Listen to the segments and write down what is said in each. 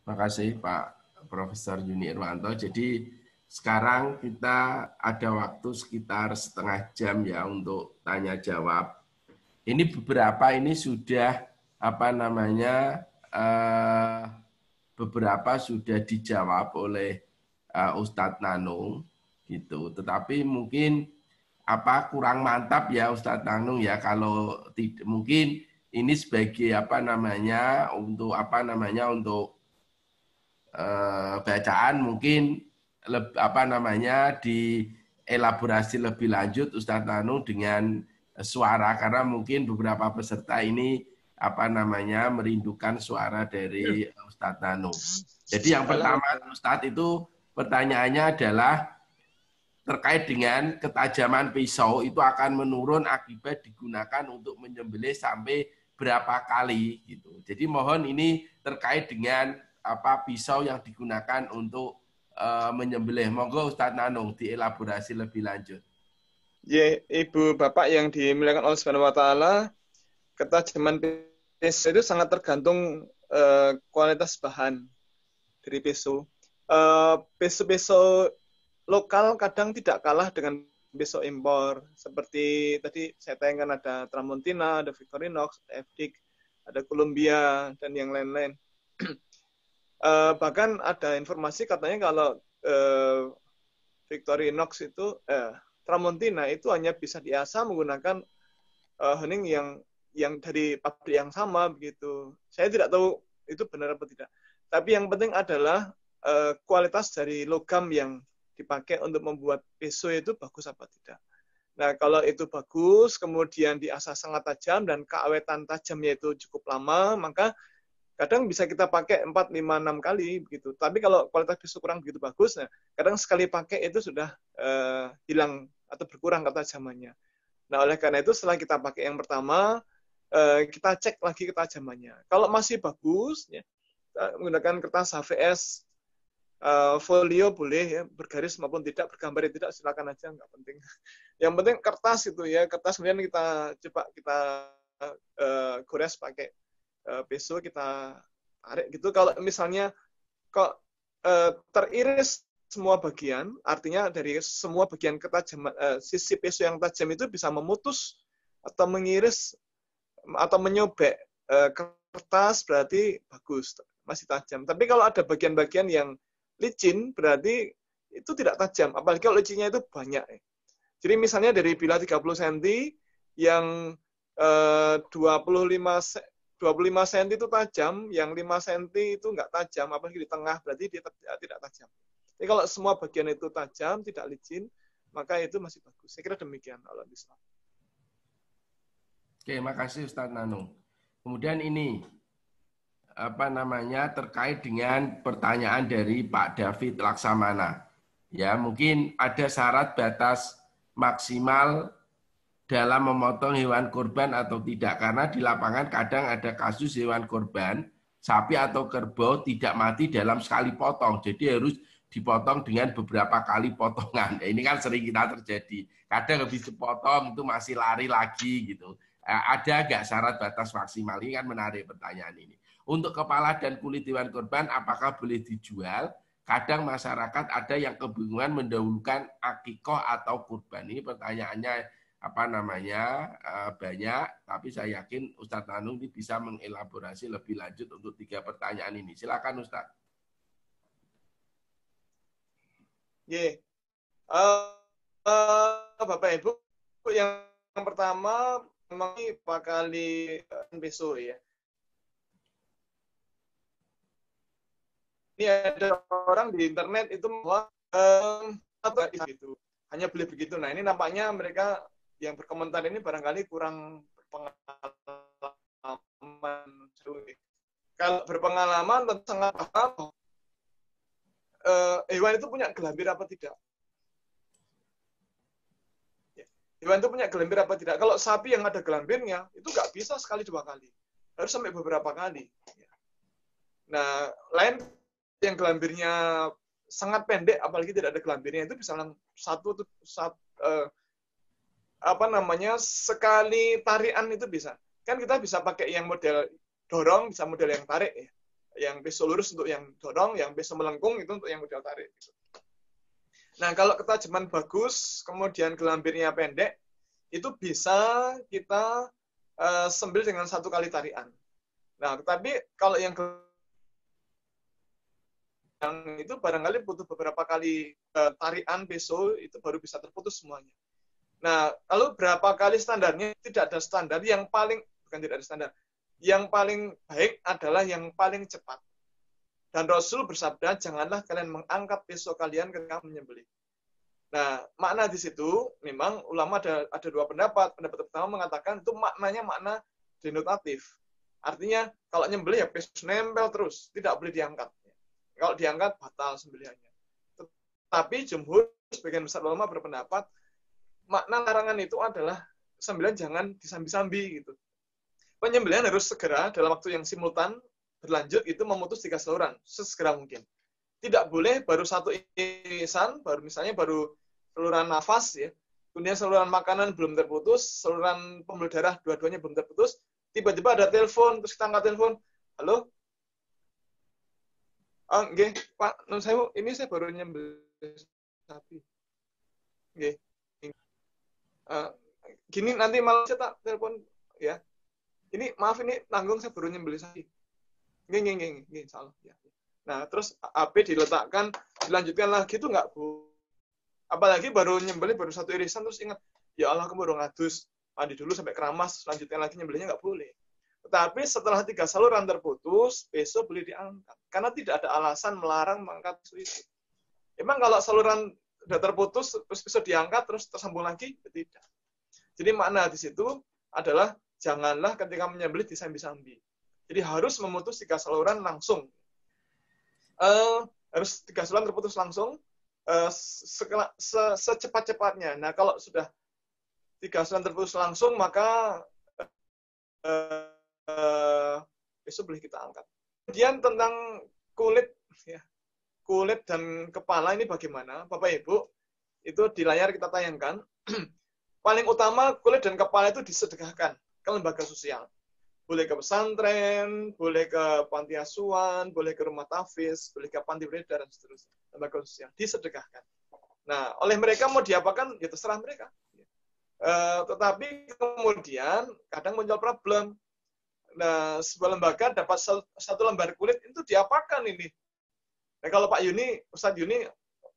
Makasih Pak Profesor Yuni Irwanto. Jadi sekarang kita ada waktu sekitar setengah jam ya untuk tanya jawab. Ini beberapa ini sudah eh, beberapa sudah dijawab oleh Ustadz Nanung gitu. Tetapi mungkin kurang mantap ya Ustadz Nanung ya kalau tidak mungkin ini sebagai untuk bacaan mungkin dielaborasi lebih lanjut Ustadz Nanung dengan suara karena mungkin beberapa peserta ini merindukan suara dari Ustadz Nanung. Jadi yang pertama Ustadz itu pertanyaannya adalah terkait dengan ketajaman pisau itu akan menurun akibat digunakan untuk menyembelih sampai berapa kali gitu. Jadi mohon ini terkait dengan pisau yang digunakan untuk menyembelih. Monggo Ustadz Nanung dielaborasi lebih lanjut. Ya, Ibu Bapak yang dimuliakan Allah Subhanahu wa taala, ketajaman pisau itu sangat tergantung kualitas bahan dari pisau. Pisau-pisau lokal kadang tidak kalah dengan pisau impor. Seperti tadi saya tayangkan ada Tramontina, ada Victorinox, ada FDIC, ada Columbia, dan yang lain-lain. Bahkan ada informasi katanya kalau Victorinox itu, Tramontina itu hanya bisa diasah menggunakan hening yang dari pabrik yang sama begitu. Saya tidak tahu itu benar apa tidak. Tapi yang penting adalah kualitas dari logam yang dipakai untuk membuat pisau itu bagus apa tidak. Nah, kalau itu bagus, kemudian diasah sangat tajam dan keawetan tajamnya itu cukup lama, maka kadang bisa kita pakai 4, 5, 6 kali begitu. Tapi kalau kualitas pisau kurang begitu bagus, nah, kadang sekali pakai itu sudah hilang atau berkurang ketajamannya. Nah, oleh karena itu setelah kita pakai yang pertama, kita cek lagi ketajamannya. Kalau masih bagus, ya, menggunakan kertas HVS folio boleh ya, bergaris maupun tidak, bergambar ya tidak, silakan aja, nggak penting. Yang penting kertas itu ya, kertas kemudian kita coba kita gores pakai pisau, kita tarik gitu. Kalau misalnya kok teriris semua bagian, artinya dari semua bagian ketajaman sisi pisau yang tajam itu bisa memutus atau mengiris atau menyobek kertas, berarti bagus, masih tajam. Tapi kalau ada bagian-bagian yang licin, berarti itu tidak tajam. Apalagi kalau licinnya itu banyak. Jadi misalnya dari bilah 30 cm, yang 25 cm itu tajam, yang 5 cm itu nggak tajam, apalagi di tengah, berarti dia tidak tajam. Jadi kalau semua bagian itu tajam, tidak licin, maka itu masih bagus. Saya kira demikian. Oke, makasih Ustadz Nanung. Kemudian ini, terkait dengan pertanyaan dari Pak David Laksamana. Ya, mungkin ada syarat batas maksimal dalam memotong hewan kurban atau tidak, karena di lapangan kadang ada kasus hewan kurban sapi atau kerbau tidak mati dalam sekali potong, jadi harus dipotong dengan beberapa kali potongan. Ini kan sering kita terjadi, kadang habis dipotong itu masih lari lagi gitu. Ada nggak syarat batas maksimal? Ini kan menarik pertanyaan ini. Untuk kepala dan kulit hewan kurban, apakah boleh dijual? Kadang masyarakat ada yang kebingungan mendahulukan akikoh atau kurban. Ini pertanyaannya banyak, tapi saya yakin Ustadz Nanung ini bisa mengelaborasi lebih lanjut untuk 3 pertanyaan ini. Silakan Ustadz. Bapak Ibu, yang pertama memang Pak kali besok ya. Ini ada orang di internet itu bahwa itu hanya boleh begitu. Nah, ini nampaknya mereka yang berkomentar ini barangkali kurang berpengalaman. Kalau berpengalaman tentu sangat paham hewan itu punya gelambir apa tidak. Hewan itu punya gelambir apa tidak. Kalau sapi yang ada gelambirnya, itu nggak bisa sekali 2 kali. Harus sampai beberapa kali. Nah, lain yang gelambirnya sangat pendek, apalagi tidak ada gelambirnya, itu bisa sekali tarian itu bisa. Kan kita bisa pakai yang model dorong, bisa model yang tarik ya. Yang beso lurus untuk yang dorong, yang beso melengkung itu untuk yang modal tarik. Nah, kalau ketajaman bagus, kemudian gelambirnya pendek, itu bisa kita sembil dengan 1 kali tarian. Nah, tetapi kalau yang itu barangkali butuh beberapa kali tarian beso itu baru bisa terputus semuanya. Nah, lalu berapa kali standarnya? Tidak ada standar. Yang paling bukan tidak ada standar. Yang paling baik adalah yang paling cepat. Dan Rasul bersabda, janganlah kalian mengangkat beso kalian ketika menyembelih. Nah, makna di situ memang ulama ada 2 pendapat. Pendapat pertama mengatakan itu maknanya makna denotatif. Artinya kalau nyembelih ya beso nempel terus, tidak boleh diangkat. Kalau diangkat batal sembelihannya. Tapi jumhur sebagian besar ulama berpendapat makna larangan itu adalah sembelihan jangan disambi-sambi gitu. Penyembelihan harus segera dalam waktu yang simultan berlanjut itu memutus 3 saluran sesegera mungkin. Tidak boleh baru 1 irisan, baru saluran nafas ya. Kemudian saluran makanan belum terputus, saluran pembuluh darah dua-duanya belum terputus, tiba-tiba ada telepon terus kita angkat telepon. Halo? Nggih, Pak, ini saya baru nyembelih sapi. Nggih. Gini nanti malam saya tak telepon ya. Ini maaf ini tanggung saya baru nyembelih sapi. Nggih, salah ya. Nah, terus HP diletakkan, dilanjutkan lagi itu nggak Bu. Apalagi baru nyembelih baru 1 irisan terus ingat, ya Allah aku baru ngadus, mandi dulu sampai keramas, lanjutkan lagi nyembelihnya nggak boleh. Tetapi setelah 3 saluran terputus, besok boleh diangkat. Karena tidak ada alasan melarang mengangkat itu. Emang kalau saluran sudah terputus, terus besok diangkat, terus tersambung lagi? Tidak. Jadi makna di situ adalah janganlah ketika menyembelih disambi-sambi. Jadi harus memutus 3 saluran langsung. Harus 3 saluran terputus langsung, secepat-cepatnya. Nah, kalau sudah 3 saluran terputus langsung, maka besok boleh kita angkat. Kemudian tentang kulit, ya, kulit dan kepala ini bagaimana, Bapak Ibu? Itu di layar kita tayangkan. Paling utama kulit dan kepala itu disedekahkan ke lembaga sosial. Boleh ke pesantren, boleh ke panti asuhan, boleh ke rumah tahfiz, boleh ke panti beredar dan seterusnya. Lembaga sosial disedekahkan. Nah, oleh mereka mau diapakan, ya terserah mereka. Tetapi kemudian kadang muncul problem. Nah, sebuah lembaga dapat 1 lembar kulit itu diapakan ini? Nah, kalau Pak Yuni, Ustadz Yuni,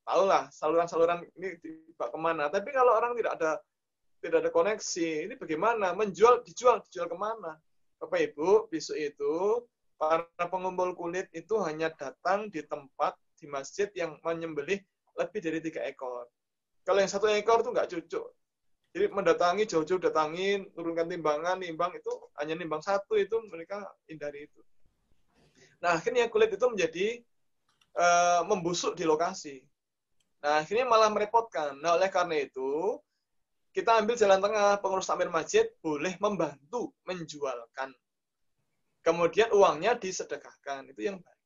tahulah saluran-saluran ini dibawa kemana. Tapi kalau orang tidak ada koneksi, ini bagaimana? Dijual kemana? Bapak Ibu, besok itu para pengumpul kulit itu hanya datang di tempat di masjid yang menyembelih lebih dari 3 ekor. Kalau yang 1 ekor itu nggak cocok. Jadi mendatangi, jauh-jauh datangin, turunkan timbangan, nimbang itu hanya nimbang 1 itu mereka hindari itu. Nah akhirnya kulit itu menjadi membusuk di lokasi. Nah akhirnya malah merepotkan. Nah oleh karena itu kita ambil jalan tengah, pengurus takmir masjid boleh membantu menjualkan. Kemudian uangnya disedekahkan, itu yang baik.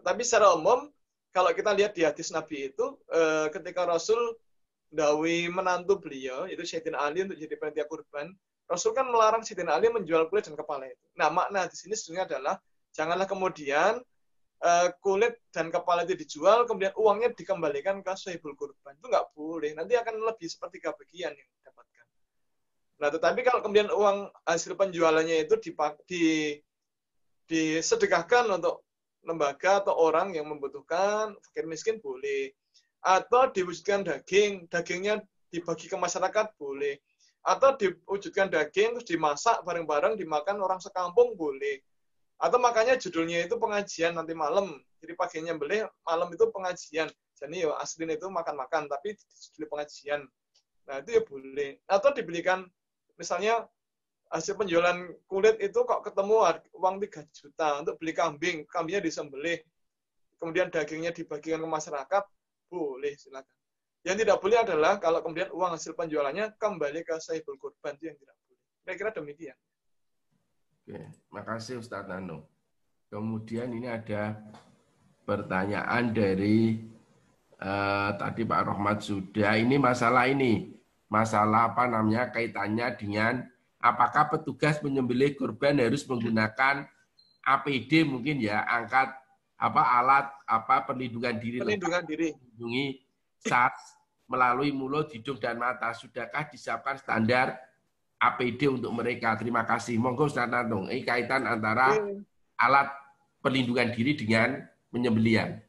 Tapi secara umum, kalau kita lihat di hadis Nabi itu, ketika Rasul dawi menantu beliau, yaitu Sayyidina Ali untuk jadi panitia kurban, Rasul kan melarang Sayyidina Ali menjual kulit dan kepala itu. Nah, makna di sini sebenarnya adalah, janganlah kemudian kulit dan kepala itu dijual, kemudian uangnya dikembalikan ke sahibul kurban. Itu nggak boleh. Nanti akan lebih sepertiga bagian yang didapatkan. Nah, tetapi kalau kemudian uang hasil penjualannya itu disedekahkan untuk lembaga atau orang yang membutuhkan, fakir miskin boleh. Atau diwujudkan dagingnya dibagi ke masyarakat boleh. Atau diwujudkan daging, terus dimasak bareng-bareng, dimakan orang sekampung boleh. Atau makanya judulnya itu pengajian nanti malam. Jadi paginya beli, malam itu pengajian. Jadi ya aslinya itu makan-makan, tapi judul pengajian. Nah itu ya boleh. Atau dibelikan, misalnya hasil penjualan kulit itu kok ketemu uang 3 juta untuk beli kambing. Kambingnya disembelih. Kemudian dagingnya dibagikan ke masyarakat, boleh silakan. Yang tidak boleh adalah kalau kemudian uang hasil penjualannya kembali ke sahibul kurban, itu yang tidak boleh. Kira-kira demikian. Oke, makasih Ustadz Nano. Kemudian ini ada pertanyaan dari tadi Pak Rohmat sudah. Ini masalah apa namanya kaitannya dengan apakah petugas penyembelih kurban harus menggunakan APD mungkin ya, angkat alat perlindungan diri Perlindungan diri. melindungi SARS melalui mulut, hidung dan mata. Sudahkah disiapkan standar APD untuk mereka? Terima kasih. Monggo Ustaz Nantung. Ini kaitan antara alat perlindungan diri dengan penyembelian.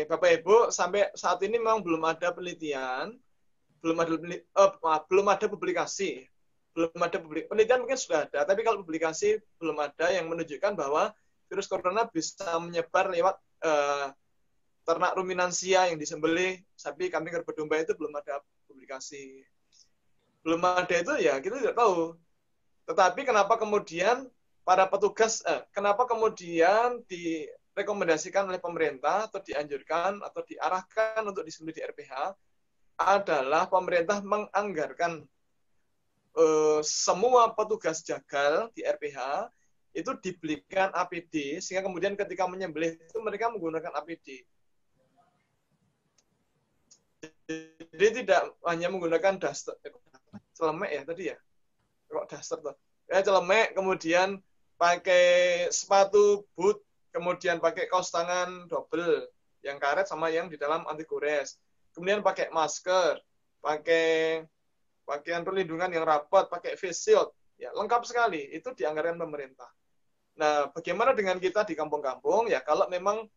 Bapak Ibu, sampai saat ini memang belum ada penelitian, belum ada publikasi. Penelitian mungkin sudah ada, tapi kalau publikasi belum ada yang menunjukkan bahwa virus corona bisa menyebar lewat ternak ruminansia yang disembelih, sapi, kambing, kerbau, domba, itu belum ada publikasi. Belum ada itu ya kita tidak tahu. Tetapi kenapa kemudian para petugas, kenapa kemudian direkomendasikan oleh pemerintah atau dianjurkan atau diarahkan untuk disembelih di RPH adalah pemerintah menganggarkan semua petugas jagal di RPH itu dibelikan APD, sehingga kemudian ketika menyembelih itu mereka menggunakan APD. Jadi tidak hanya menggunakan daster, celemek ya tadi ya, kok daster tuh, celemek, kemudian pakai sepatu boot, kemudian pakai kaos tangan double, yang karet sama yang di dalam anti gores, kemudian pakai masker, pakai pakaian perlindungan yang rapat, pakai face shield, ya lengkap sekali. Itu dianggarkan pemerintah. Nah, bagaimana dengan kita di kampung-kampung? Ya, kalau memang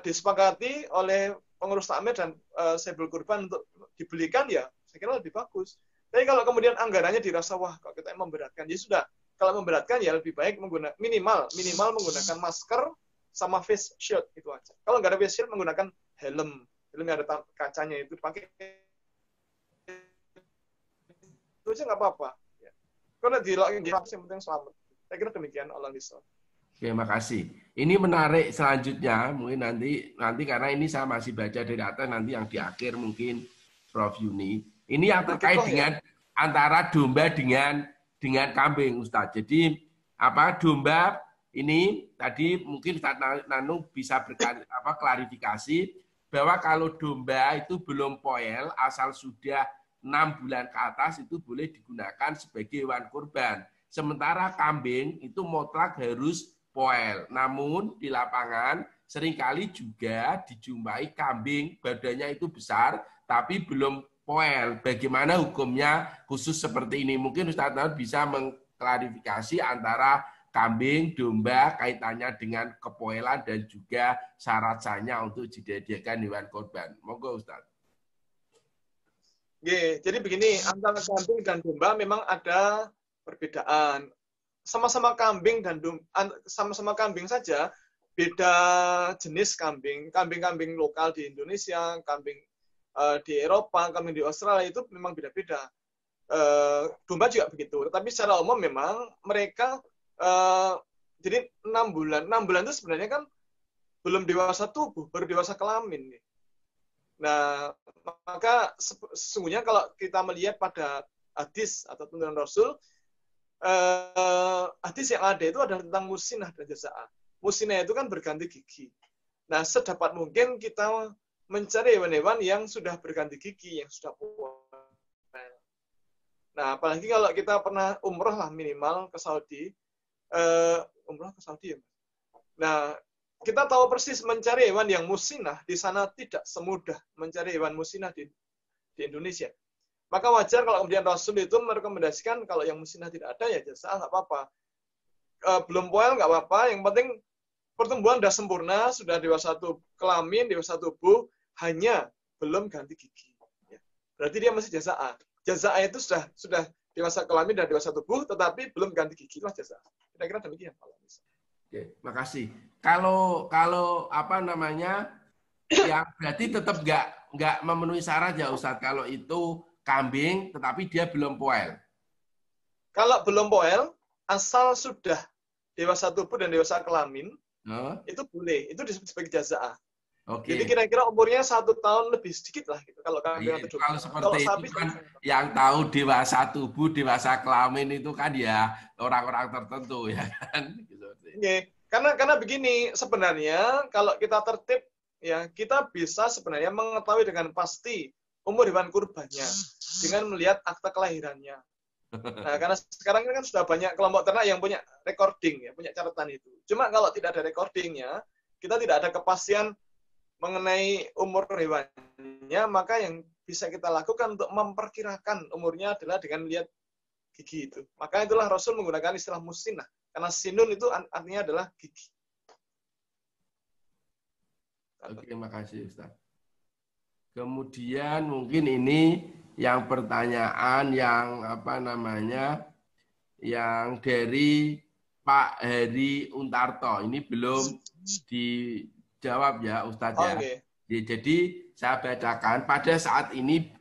disepakati oleh pengurus takmir dan Saiful Kurban untuk dibelikan, ya saya kira lebih bagus. Tapi kalau kemudian anggarannya dirasa wah, kalau kita memberatkan, ya sudah. Kalau memberatkan ya lebih baik minimal menggunakan masker sama face shield itu aja. Kalau nggak ada face shield menggunakan helm yang ada kacanya itu dipakai. Itu aja nggak apa-apa. Ya. Karena di login yang penting selamat. Saya kira demikian Allah bisa. Terima kasih. Ini menarik selanjutnya, mungkin nanti karena ini saya masih baca dari atas, nanti yang di akhir mungkin Prof. Yuni. Ini yang terkait dengan antara domba dengan kambing, Ustadz. Jadi domba ini tadi mungkin Ustadz Nanung bisa klarifikasi bahwa kalau domba itu belum poel, asal sudah 6 bulan ke atas itu boleh digunakan sebagai hewan kurban. Sementara kambing itu mutlak harus poel. Namun di lapangan seringkali juga dijumpai kambing badannya itu besar tapi belum poel. Bagaimana hukumnya khusus seperti ini? Mungkin Ustaz Nanung bisa mengklarifikasi antara kambing, domba kaitannya dengan kepoelan dan juga syarat sahnya untuk dijadikan hewan kurban. Monggo Ustaz. Jadi begini, antara kambing dan domba memang ada perbedaan. Sama-sama kambing dan sama-sama kambing saja, beda jenis kambing. Kambing-kambing lokal di Indonesia, kambing di Eropa, kambing di Australia itu memang beda-beda. Domba juga begitu. Tetapi secara umum memang mereka jadi 6 bulan. 6 bulan itu sebenarnya kan belum dewasa tubuh, baru dewasa kelamin. Nah, maka sesungguhnya kalau kita melihat pada hadis atau tuntunan Rasul, hadis yang ada itu adalah tentang musinah dan jaza'ah. Musinah itu kan berganti gigi. Nah, sedapat mungkin kita mencari hewan-hewan yang sudah berganti gigi, yang sudah poel. Nah, apalagi kalau kita pernah umroh lah minimal ke Saudi, umroh ke Saudi ya. Nah, kita tahu persis mencari hewan yang musinah di sana tidak semudah mencari hewan musinah di Indonesia. Maka wajar kalau kemudian Rasul itu merekomendasikan kalau yang musinah tidak ada ya jasa nggak apa-apa. Belum poel nggak apa-apa. Yang penting pertumbuhan sudah sempurna, sudah dewasa kelamin, dewasa tubuh, hanya belum ganti gigi. Ya. Berarti dia masih jaza'ah. Jaza'ah itu sudah dewasa kelamin dan dewasa tubuh, tetapi belum ganti gigi, itulah jaza'ah. Kira-kira demikian. Oke, makasih. Kalau yang berarti tetap nggak memenuhi syarat ya Ustadz kalau itu kambing tetapi dia belum poel. Kalau belum poel, asal sudah dewasa tubuh dan dewasa kelamin, itu boleh. Itu disebut sebagai jaza'ah. Oke. Jadi kira-kira umurnya 1 tahun lebih sedikit lah gitu. Kalau kambing atau domba. Kalau seperti itu kan yang tahu dewasa tubuh, dewasa kelamin itu kan ya orang-orang tertentu ya kan. Karena begini, sebenarnya kalau kita tertib ya kita bisa sebenarnya mengetahui dengan pasti umur hewan kurbannya dengan melihat akta kelahirannya. Nah, karena sekarang kan sudah banyak kelompok ternak yang punya recording, ya, punya catatan itu. Cuma kalau tidak ada recordingnya, kita tidak ada kepastian mengenai umur hewannya, maka yang bisa kita lakukan untuk memperkirakan umurnya adalah dengan melihat gigi itu. Maka itulah Rasul menggunakan istilah musinah. Karena sinun itu artinya adalah gigi. Oke, makasih Ustaz. Kemudian mungkin ini yang pertanyaan yang apa namanya, yang dari Pak Heri Untarto. Ini belum dijawab ya Ustadz ya. Okay. Jadi saya bacakan pada saat ini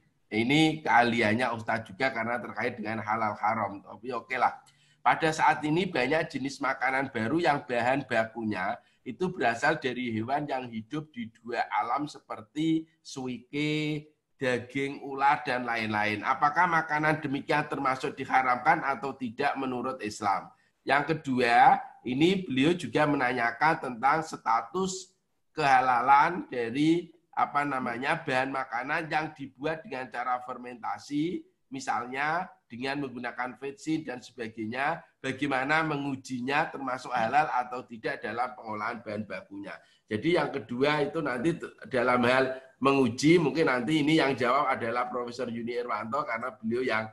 keahliannya Ustadz juga karena terkait dengan halal haram. Tapi oke lah. Pada saat ini banyak jenis makanan baru yang bahan bakunya itu berasal dari hewan yang hidup di dua alam seperti suike, daging ular, dan lain-lain. Apakah makanan demikian termasuk diharamkan atau tidak menurut Islam? Yang kedua, ini beliau juga menanyakan tentang status kehalalan dari bahan makanan yang dibuat dengan cara fermentasi, misalnya dengan menggunakan vetsin dan sebagainya, bagaimana mengujinya termasuk halal atau tidak dalam pengolahan bahan bakunya. Jadi yang kedua itu nanti dalam hal menguji, mungkin nanti ini yang jawab adalah Profesor Yuni Irwanto karena beliau yang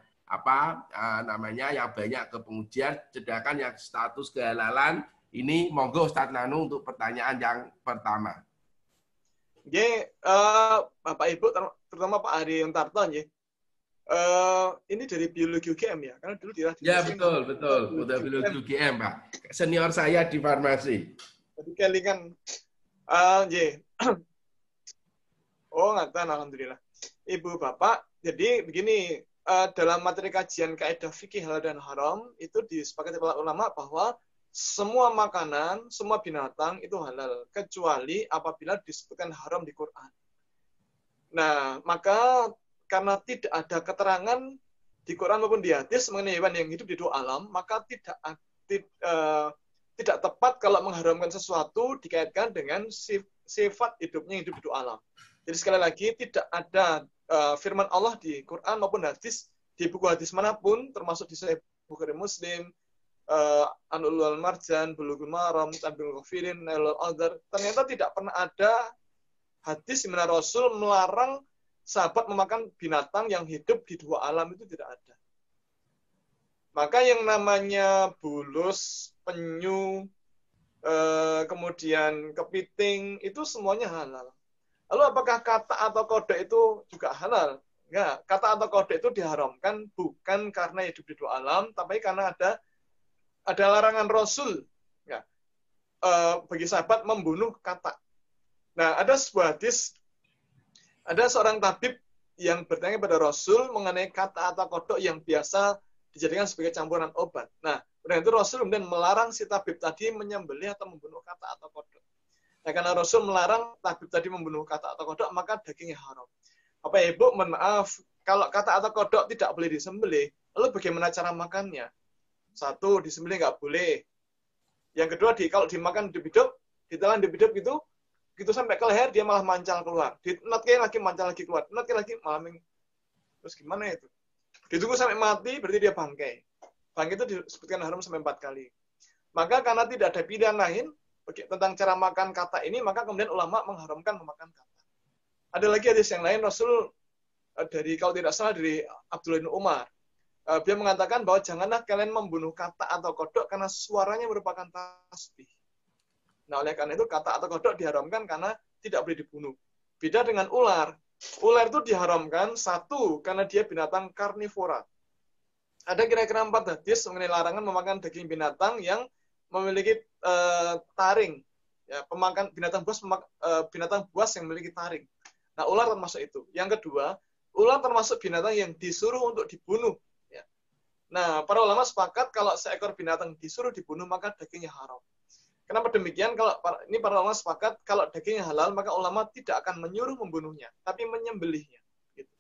yang banyak ke pengujian, sedangkan yang status kehalalan ini monggo Ustadz Nanu untuk pertanyaan yang pertama. Bapak Ibu terutama Pak Ari Untarto ini dari biologi UGM ya, karena dulu ya betul udah biologi UGM Pak, senior saya di farmasi. Jadi kelingan oh ngatan alhamdulillah Ibu Bapak. Jadi begini, dalam materi kajian kaidah fikih halal dan haram itu disepakati para ulama bahwa semua makanan, semua binatang itu halal kecuali apabila disebutkan haram di Quran. Nah, maka karena tidak ada keterangan di Quran maupun di hadis mengenai hewan yang hidup di dua alam, maka tidak tepat kalau mengharamkan sesuatu dikaitkan dengan sifat hidupnya yang hidup di dua alam. Jadi sekali lagi tidak ada firman Allah di Quran maupun hadis di buku hadis manapun, termasuk di Sahih Bukhari Muslim, Anul Marjan, Bulughul Maram, Tabiul Ghafirin, Nailul Adhar, ternyata tidak pernah ada hadis di mana Rasul melarang sahabat memakan binatang yang hidup di dua alam, itu tidak ada. Maka yang namanya bulus, penyu, kemudian kepiting, itu semuanya halal. Lalu apakah kata atau kode itu juga halal? Enggak, kata atau kode itu diharamkan bukan karena hidup di dua alam, tapi karena ada larangan Rasul ya, bagi sahabat membunuh kata. Nah, ada sebuah hadis, ada seorang tabib yang bertanya pada Rasul mengenai kata atau kodok yang biasa dijadikan sebagai campuran obat. Nah, kemudian itu Rasul kemudian melarang si tabib tadi menyembelih atau membunuh kata atau kodok. Nah, karena Rasul melarang tabib tadi membunuh kata atau kodok, maka dagingnya haram. Apa ya, Ibu, mohon maaf, kalau kata atau kodok tidak boleh disembelih, lalu bagaimana cara makannya? Satu, disembelih nggak boleh. Yang kedua, kalau dimakan hidup-hidup, ditelan hidup-hidup gitu sampai ke leher dia malah mancal keluar. Dinatkan lagi mancal lagi keluar. Dinatkan lagi malah terus gimana itu? Ditunggu sampai mati berarti dia bangkai. Bangkai itu disebutkan haram sampai 4 kali. Maka karena tidak ada pilihan lain tentang cara makan kata ini, maka kemudian ulama mengharamkan memakan kata. Ada lagi hadis yang lain, Rasul kalau tidak salah dari Abdullah bin Umar. Dia mengatakan bahwa janganlah kalian membunuh kata atau kodok karena suaranya merupakan tasbih. Nah, oleh karena itu kata atau kodok diharamkan karena tidak boleh dibunuh. Beda dengan ular. Ular itu diharamkan, satu, karena dia binatang karnivora. Ada kira-kira 4 hadis mengenai larangan memakan daging binatang yang memiliki taring. Ya, binatang buas yang memiliki taring. Nah, ular termasuk itu. Yang kedua, ular termasuk binatang yang disuruh untuk dibunuh. Ya. Nah, para ulama sepakat kalau seekor binatang disuruh dibunuh, maka dagingnya haram. Kenapa demikian? Ini para ulama sepakat kalau dagingnya halal, maka ulama tidak akan menyuruh membunuhnya, tapi menyembelihnya. Gitu.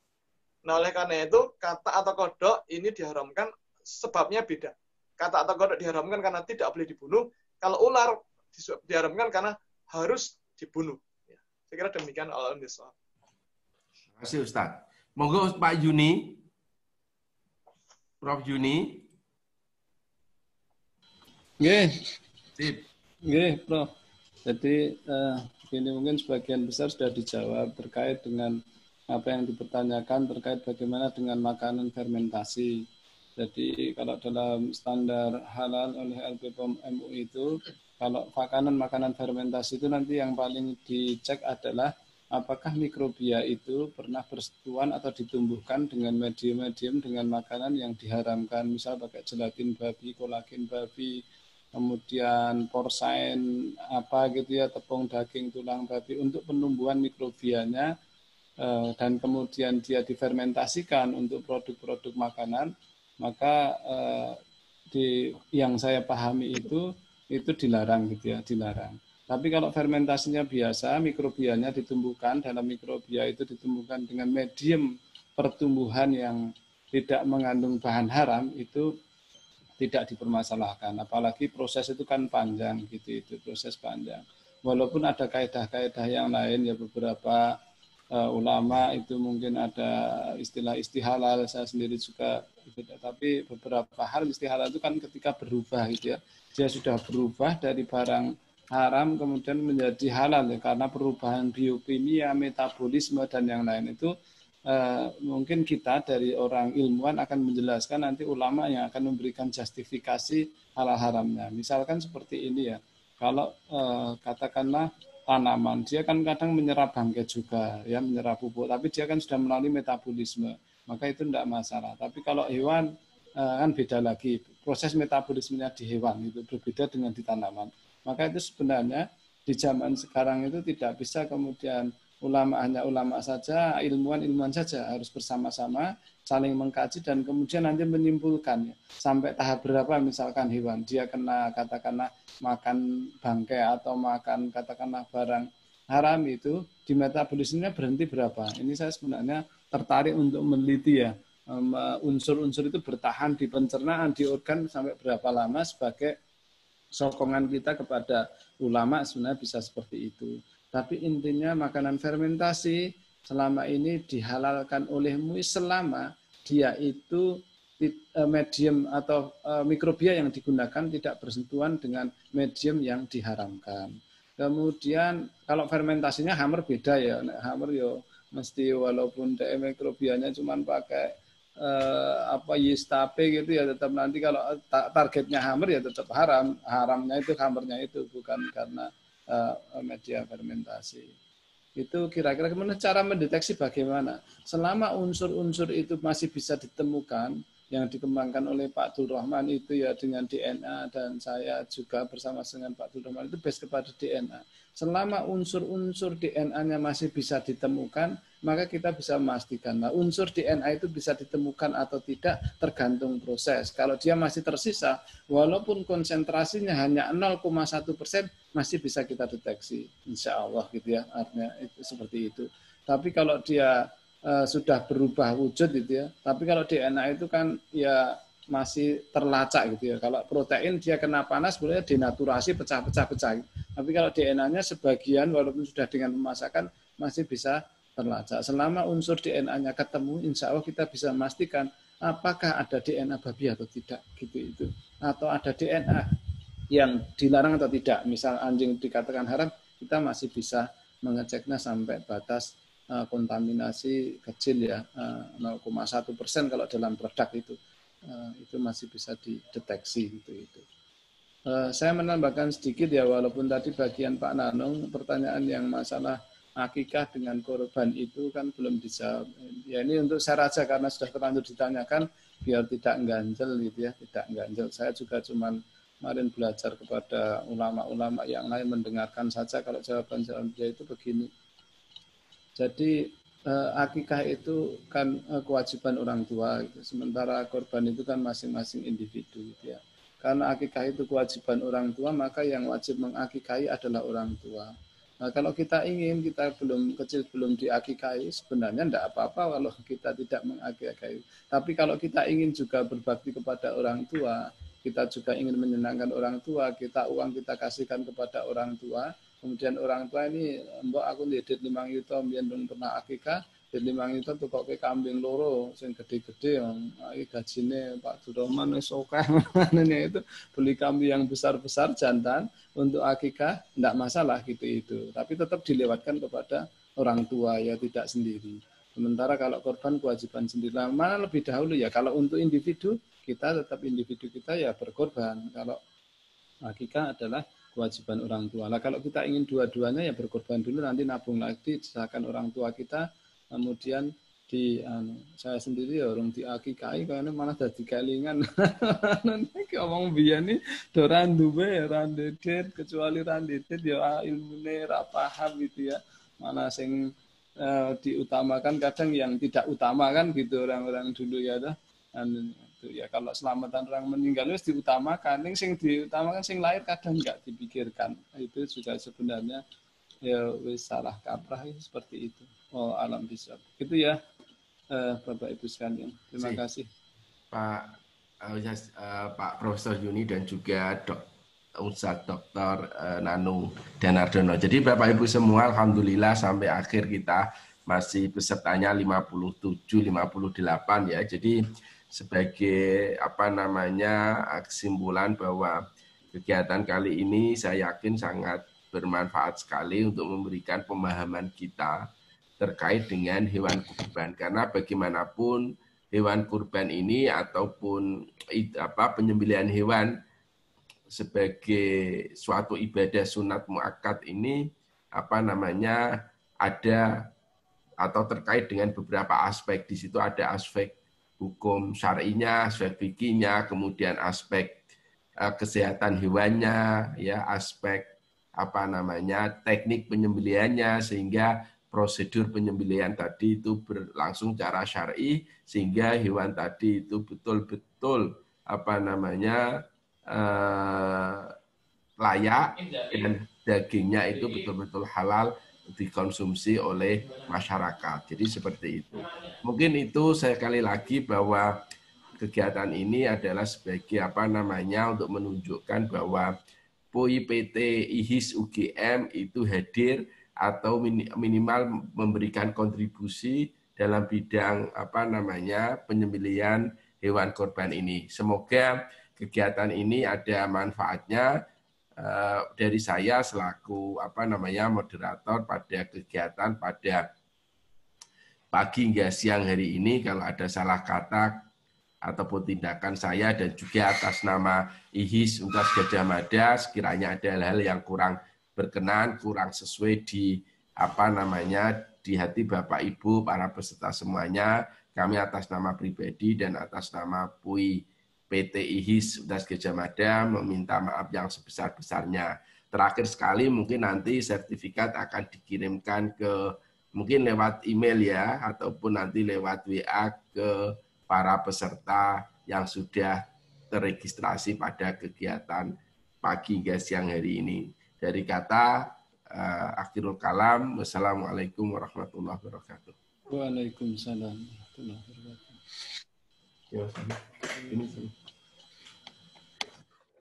Nah, oleh karena itu, kata atau kodok ini diharamkan, sebabnya beda. Kata atau kodok diharamkan karena tidak boleh dibunuh, kalau ular diharamkan karena harus dibunuh. Ya. Saya kira demikian. Alhamdulillah. Terima kasih Ustaz. Monggo Pak Yuni. Prof. Juni. Nggih. Sip. Nggih, Prof. Jadi ini mungkin sebagian besar sudah dijawab terkait dengan apa yang dipertanyakan terkait bagaimana dengan makanan fermentasi. Jadi kalau dalam standar halal oleh LPPOM MUI itu, kalau makanan fermentasi itu nanti yang paling dicek adalah apakah mikrobia itu pernah bersentuhan atau ditumbuhkan dengan medium-medium dengan makanan yang diharamkan, misal pakai gelatin babi, kolagen babi, kemudian porsain apa gitu ya, tepung daging tulang babi untuk penumbuhan mikrobianya, dan kemudian dia difermentasikan untuk produk-produk makanan, maka yang saya pahami itu dilarang gitu ya, dilarang. Tapi kalau fermentasinya biasa, mikrobianya ditumbuhkan, dalam mikrobia itu ditumbuhkan dengan medium pertumbuhan yang tidak mengandung bahan haram, itu tidak dipermasalahkan. Apalagi proses itu kan panjang gitu, itu proses panjang. Walaupun ada kaidah-kaidah yang lain ya, beberapa ulama itu mungkin ada istilah istihalal, saya sendiri juga, tapi beberapa hal istihalal itu kan ketika berubah gitu ya, dia sudah berubah dari barang haram kemudian menjadi halal ya, karena perubahan biokimia, metabolisme dan yang lain itu. Mungkin kita dari orang ilmuwan akan menjelaskan, nanti ulama yang akan memberikan justifikasi halal haramnya. Misalkan seperti ini ya, kalau katakanlah tanaman, dia kan kadang menyerap bangkai juga, ya menyerap pupuk, tapi dia kan sudah melalui metabolisme, maka itu tidak masalah. Tapi kalau hewan kan beda lagi, proses metabolismenya di hewan itu berbeda dengan di tanaman. Maka itu sebenarnya di zaman sekarang itu tidak bisa kemudian hanya ulama saja, ilmuwan saja, harus bersama-sama saling mengkaji dan kemudian nanti menyimpulkan sampai tahap berapa misalkan hewan dia kena katakanlah makan bangkai atau makan katakanlah barang haram, itu di metabolismenya berhenti berapa. Ini saya sebenarnya tertarik untuk meneliti ya, unsur-unsur itu bertahan di pencernaan, di organ sampai berapa lama, sebagai sokongan kita kepada ulama sebenarnya bisa seperti itu. Tapi intinya makanan fermentasi selama ini dihalalkan oleh MUI selama dia itu medium atau mikrobia yang digunakan tidak bersentuhan dengan medium yang diharamkan. Kemudian kalau fermentasinya hammer beda ya, hammer yo mesti walaupun mikrobianya cuma pakai yeast tape gitu ya, tetap nanti kalau targetnya hammer ya tetap haramnya itu hammernya itu, bukan karena media fermentasi. Itu kira-kira kemudian cara mendeteksi bagaimana? Selama unsur-unsur itu masih bisa ditemukan, yang dikembangkan oleh Pak Abdul Rahman itu ya dengan DNA, dan saya juga bersama dengan Pak Abdul Rahman itu base kepada DNA. Selama unsur-unsur DNA-nya masih bisa ditemukan, maka kita bisa memastikan. Nah, unsur DNA itu bisa ditemukan atau tidak tergantung proses. Kalau dia masih tersisa, walaupun konsentrasinya hanya 0,1%, masih bisa kita deteksi, insya Allah gitu ya, artinya itu seperti itu. Tapi kalau dia sudah berubah wujud gitu ya, tapi kalau DNA itu kan ya masih terlacak gitu ya. Kalau protein dia kena panas boleh denaturasi, pecah-pecah. Tapi kalau DNA-nya sebagian walaupun sudah dengan pemasakan masih bisa terlacak. Selama unsur DNA-nya ketemu, insya Allah kita bisa memastikan apakah ada DNA babi atau tidak gitu itu, atau ada DNA yang dilarang atau tidak. Misal anjing dikatakan haram, kita masih bisa mengeceknya sampai batas kontaminasi kecil ya, 0,1% kalau dalam produk itu masih bisa dideteksi gitu itu. Saya menambahkan sedikit ya, walaupun tadi bagian Pak Nanung pertanyaan yang masalah akikah dengan korban itu kan belum dijawab. Ya ini untuk saya aja karena sudah terlanjur ditanyakan biar tidak ganjel gitu ya, tidak ganjel. Saya juga cuman kemarin belajar kepada ulama-ulama yang lain, mendengarkan saja kalau jawaban dia itu begini. Jadi akikah itu kan kewajiban orang tua, gitu. Sementara korban itu kan masing-masing individu, gitu ya. Karena akikah itu kewajiban orang tua, maka yang wajib mengakikahi adalah orang tua. Nah, kalau kita ingin, kita belum kecil, belum diakikahi, sebenarnya tidak apa-apa kalau kita tidak mengakikahi. Tapi kalau kita ingin juga berbakti kepada orang tua, kita juga ingin menyenangkan orang tua, uang kita kasihkan kepada orang tua, kemudian orang tua ini, mbok aku ndedit 5 yuta mbiyen pernah akikah, Jadi mang itu tukok ke kambing loro sing gede-gede yang gajine Pak Duroman wis akeh itu beli kambing yang besar-besar jantan untuk akikah enggak masalah gitu itu. Tapi tetap dilewatkan kepada orang tua ya tidak sendiri. Sementara kalau korban kewajiban sendiri. Mana lebih dahulu ya kalau untuk individu kita tetap individu kita ya berkorban. Kalau akikah adalah kewajiban orang tua. Nah, kalau kita ingin dua-duanya ya berkorban dulu nanti nabung lagi sisakan orang tua kita kemudian saya sendiri ya orang diakikai karena malah dadi kelingan nanti ngomong biyen nih doran duwe randedet kecuali randedet ya ilmune ra paham gitu ya mana sing diutamakan kadang yang tidak utama kan gitu orang-orang dulu ya itu ya kalau selamatan orang meninggal itu diutamakan sing diutamakan sing lahir kadang nggak dipikirkan itu juga sebenarnya ya wis salah kaprah seperti itu. Oh alam bisa. Gitu ya Bapak Ibu sekalian. Terima kasih. Pak Profesor Yuni dan juga Ustadz Dr. Nanu Danardono. Jadi Bapak Ibu semua alhamdulillah sampai akhir kita masih pesertanya 57-58 ya. Jadi sebagai kesimpulan bahwa kegiatan kali ini saya yakin sangat bermanfaat sekali untuk memberikan pemahaman kita terkait dengan hewan kurban, karena bagaimanapun hewan kurban ini ataupun penyembelihan hewan sebagai suatu ibadah sunat muakkad ini ada atau terkait dengan beberapa aspek. Di situ ada aspek hukum syar'inya, aspek fikihnya, kemudian aspek kesehatan hewannya, ya aspek teknik penyembelihannya, sehingga prosedur penyembelihan tadi itu berlangsung secara syar'i sehingga hewan tadi itu betul-betul layak dan dagingnya itu betul-betul halal dikonsumsi oleh masyarakat. Jadi seperti itu. Mungkin itu sekali lagi bahwa kegiatan ini adalah sebagai untuk menunjukkan bahwa PUI PT IHIS UGM itu hadir atau minimal memberikan kontribusi dalam bidang penyembelihan hewan korban ini. Semoga kegiatan ini ada manfaatnya dari saya selaku moderator pada kegiatan pada pagi hingga siang hari ini. Kalau ada salah kata ataupun tindakan saya dan juga atas nama IHIS Universitas Gadjah Mada sekiranya ada hal-hal yang kurang berkenan, kurang sesuai di di hati Bapak Ibu para peserta semuanya, kami atas nama pribadi dan atas nama PUI PT IHIS Universitas Gadjah Mada meminta maaf yang sebesar-besarnya. Terakhir sekali mungkin nanti sertifikat akan dikirimkan mungkin lewat email ya, ataupun nanti lewat WA ke para peserta yang sudah terregistrasi pada kegiatan pagi hingga siang hari ini. Dari kata akhirul kalam, wassalamualaikum warahmatullahi wabarakatuh. Waalaikumsalam warahmatullahi wabarakatuh. Ya, ini